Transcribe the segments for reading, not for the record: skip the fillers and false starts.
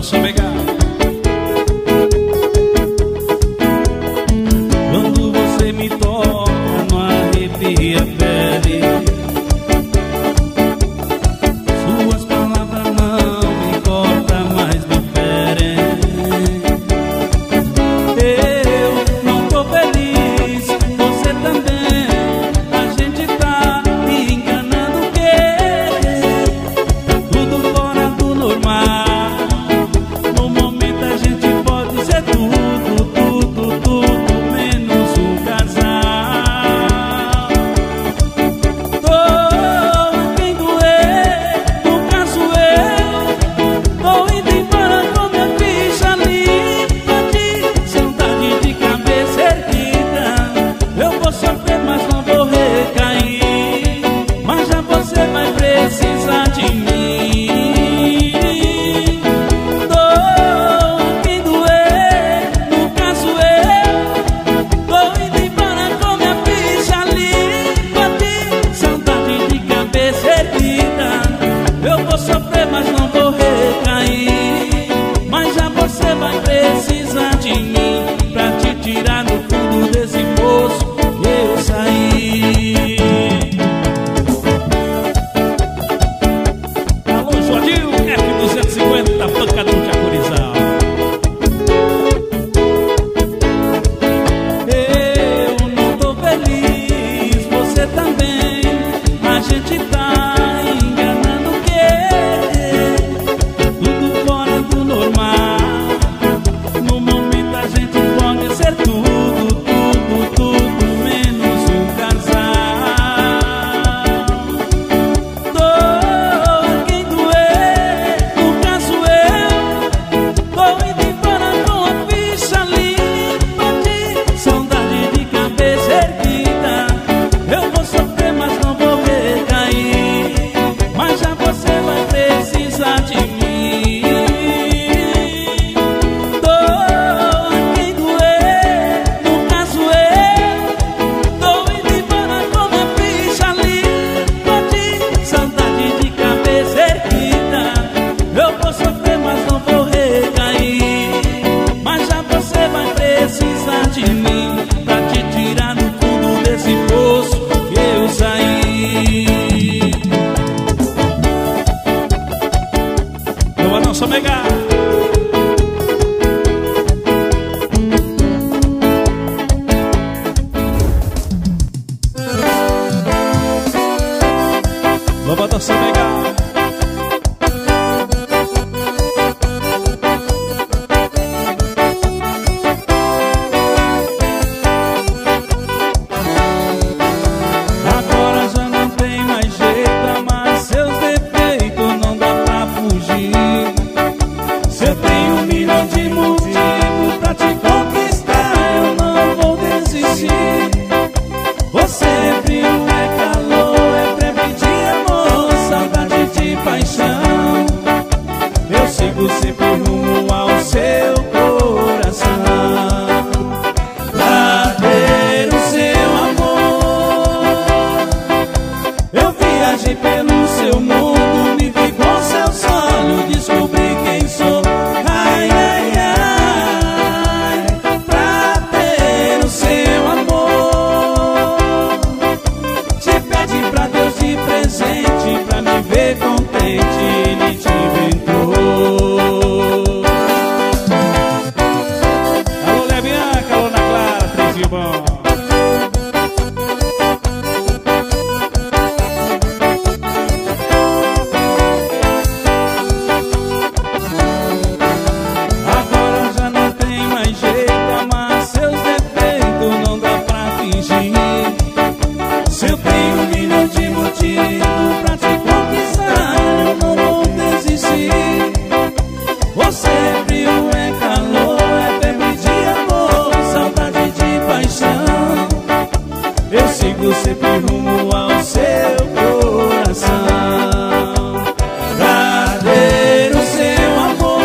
nosso amiga. Quando você me toca, não arrepia a pele. Suas palavras não me cortam, mas me ferem. Eu não tô feliz, você também. A gente tá me enganando o quê? Tá tudo fora do normal. No momento a gente pode ser tudo, tudo, tudo menos um casal. Tô a quem doer, no caso eu. Tô indo embora com minha ficha limpa de saudade de cabeça erguida. Eu vou sofrer, mas não vou recair. Mas já você vai precisar de mim. Tô a quem doer, no caso eu. Tô indo embora com minha ficha limpa de saudade de cabeça erguida. Eu vou sofrer, mas não vou recair. Mas já você vai precisar de mim pra te tirar do fundo desse poço que eu saí. Alô, Joadil, F250, pancadão de Agorizal. Eu não tô feliz, você também. A gente tá enganando o quê? Tudo fora do normal. No momento a gente pode ser tudo, tudo, tudo menos um casal. Tô a quem doer, no caso eu. Tô indo embora com a ficha limpa de saudade de cabeça erguida. Eu vou sofrer, mas não vou recair. Mas já você vai precisar de mim. Tô a quem doer, no caso eu. Tô indo embora com minha ficha limpa de saudade de cabeça erguida. Eu vou sofrer, mas não vou recair. Mas já você vai precisar de mim pra te tirar do fundo desse poço que eu saí. Boa nossa mega. Boa nossa mega. Agora já não tem mais jeito, mas seus defeitos não dá pra fugir. Se eu tenho 1 milhão de motivos pra te conquistar, eu não vou desistir. Você é frio, é calor, é febre de amor, saudade de paixão. Eu sigo sempre rumo ao seu coração. Pra ter o seu amor, eu viajei pelo seu mundo, me vi com seus olhos, descobri quem sou. Ai, ai, ai, pra ter o seu amor, te pedi pra Deus de presente, pra me ver contente, Ele te inventou. Alô, Lebianca, alô, Ana Clara, Três de Bom. Agora já não tem mais jeito, amar seus defeitos não dá pra fingir. Se eu tenho 1 milhão de motivos pra te conquistar, eu não vou desistir. Você é frio, é calor, é febre de amor, saudade de paixão. Eu sigo sempre rumo ao seu coração. Pra ter o seu amor,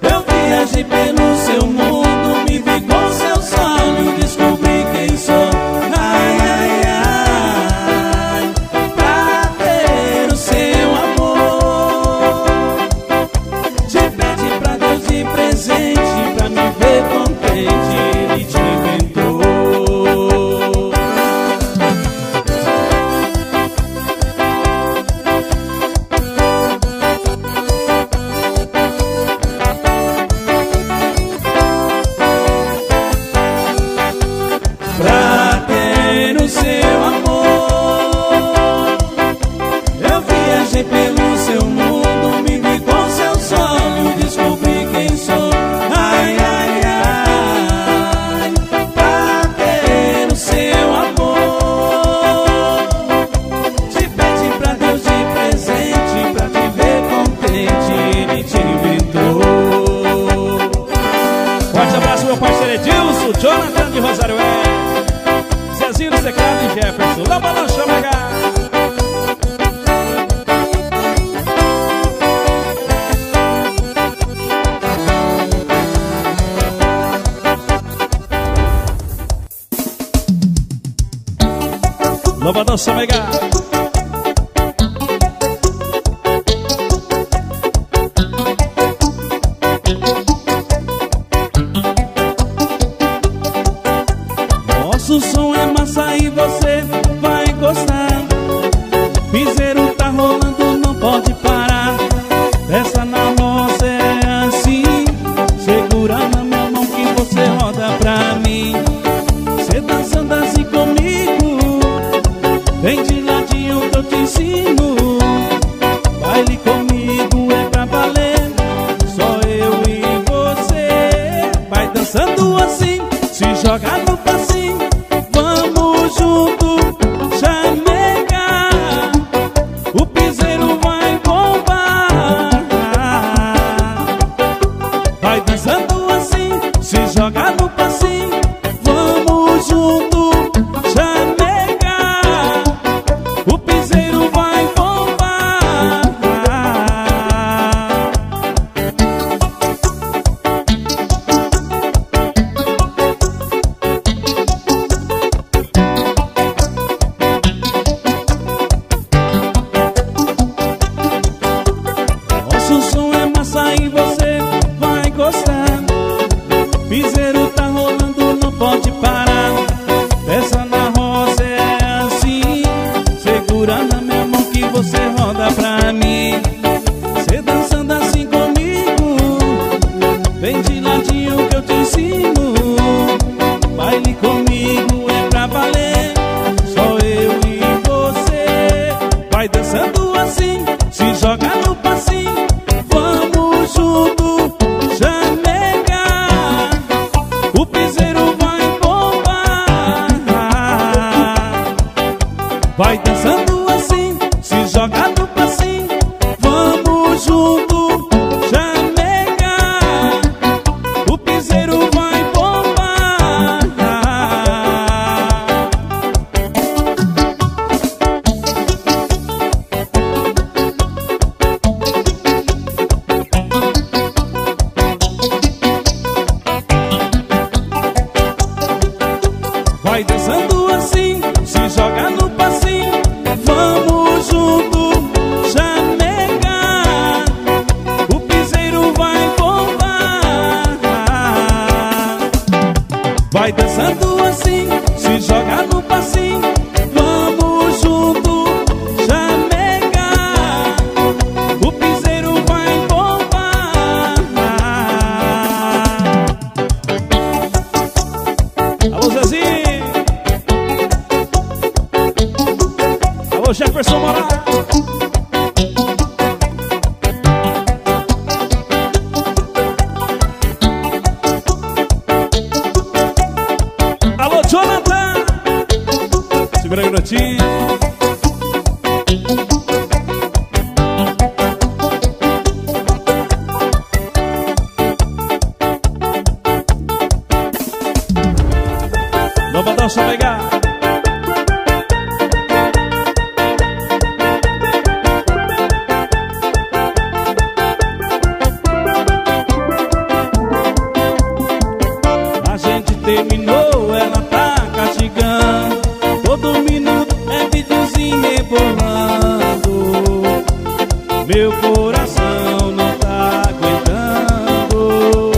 eu viajei pelo seu mundo, me vi com seus olhos, descobri quem sou. Ai, ai, ai, pra ter o seu amor, Nova Dança Mega. Nosso som é massa e você vai gostar. Piseiro tá rolando, não pode parar. Essa na roça é assim. Segura na minha mão que você roda pra mim. Cê dançando assim comigo, vem de ladinho que eu te ensino. Baile comigo é pra valer, só eu e você. Vai dançando assim, se joga no passinho. Vamos junto, chamega. O piseiro vai bombar. Vai dançando assim, se joga no passinho. Vamos junto, chamega. O piseiro vai bombar. Nosso som é massa e você vai gostar. Piseiro tá rolando, não pode parar. Essa na roça é assim. Segura na minha mão que você roda pra mim. Cê dançando assim comigo, vem de ladinho que eu te ensino. Baile comigo é pra valer, só eu e você. Vai dançando assim, se joga no passinho. Vamos junto, chamega. O piseiro vai bombar. Vai dançando assim, se joga no passinho. Vamos junto, chamega. O piseiro vai bombar. Vai dançando assim, se joga no passinho. Vamos junto, chamega. O piseiro vai bombar. Vai dançando assim, se joga no passinho. Vamos junto, chamega. O piseiro vai bombar. Alô, Zezinho. Alô, Jefferson Moraes. Alô, Jonathan. Segura aí um minutinho. Nova Dança Mega. A gente terminou, ela tá castigando. Todo minuto é videozinho rebolando. Meu coração não tá aguentando.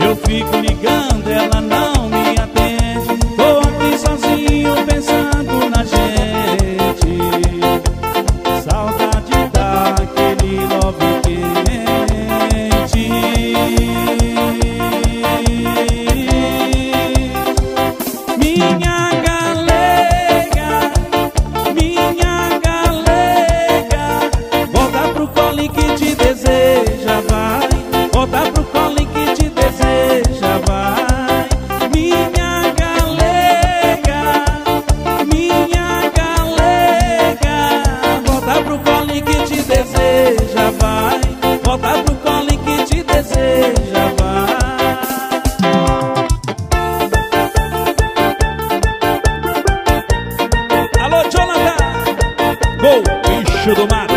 Eu fico ligando, ela não me atende. Tô aqui sozinho pensando na gente. Saudade daquele love quente. Minha galega, volta pro colo que te deseja, vai. Volta pro colo que te deseja, vai. Minha galega, volta pro colo que te deseja, vai. Volta pro colo que te deseja, vai. Alô, Jonathan. Gol, bicho do mato.